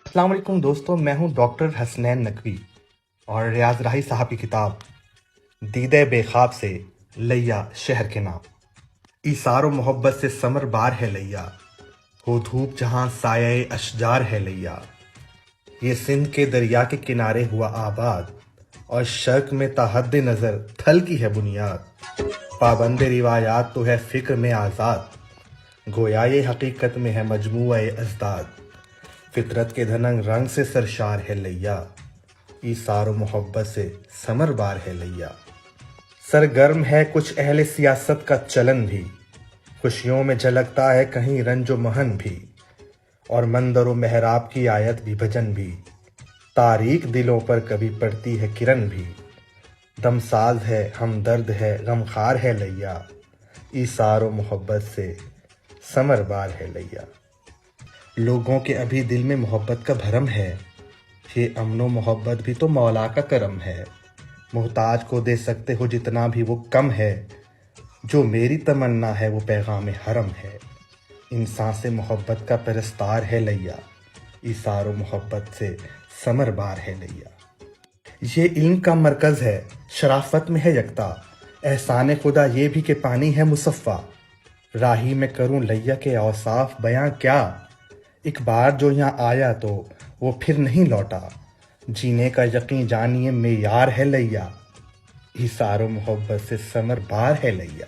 السلام علیکم دوستوں، میں ہوں ڈاکٹر حسنین نقوی اور ریاض راہی صاحب کی کتاب دیدہ بے خواب سے لیا شہر کے نام۔ ایثار و محبت سے ثمر بار ہے لیا، ہو دھوپ جہاں سایہ اشجار ہے لیا۔ یہ سندھ کے دریا کے کنارے ہوا آباد، اور شرق میں تا حد نظر تھل کی ہے بنیاد۔ پابند روایات تو ہے فکر میں آزاد، گویا یہ حقیقت میں ہے مجموعہ ازداد۔ فطرت کے دھنگ رنگ سے سرشار ہے لیا، ایثار و محبت سے ثمر بار ہے لیا۔ سرگرم ہے کچھ اہل سیاست کا چلن بھی، خوشیوں میں جھلکتا ہے کہیں رنج و محن بھی، اور مندر و محراب کی آیت بھی بھجن بھی، تاریک دلوں پر کبھی پڑتی ہے کرن بھی۔ دم ساز ہے ہمدرد ہے غمخوار ہے لیا، ایثار و محبت سے ثمر بار ہے لیا۔ لوگوں کے ابھی دل میں محبت کا بھرم ہے، یہ امن و محبت بھی تو مولا کا کرم ہے۔ محتاج کو دے سکتے ہو جتنا بھی وہ کم ہے، جو میری تمنا ہے وہ پیغام حرم ہے۔ انسان سے محبت کا پرستار ہے لیا، ایثار و محبت سے ثمر بار ہے لیا۔ یہ علم کا مرکز ہے، شرافت میں ہے یکتا، احسان خدا یہ بھی کہ پانی ہے مصفا۔ راہی میں کروں لیا کے اوصاف بیاں کیا، ایک بار جو یہاں آیا تو وہ پھر نہیں لوٹا۔ جینے کا یقین جانیے معیار ہے لیا، ایثار و محبت سے ثمر بار ہے لیا۔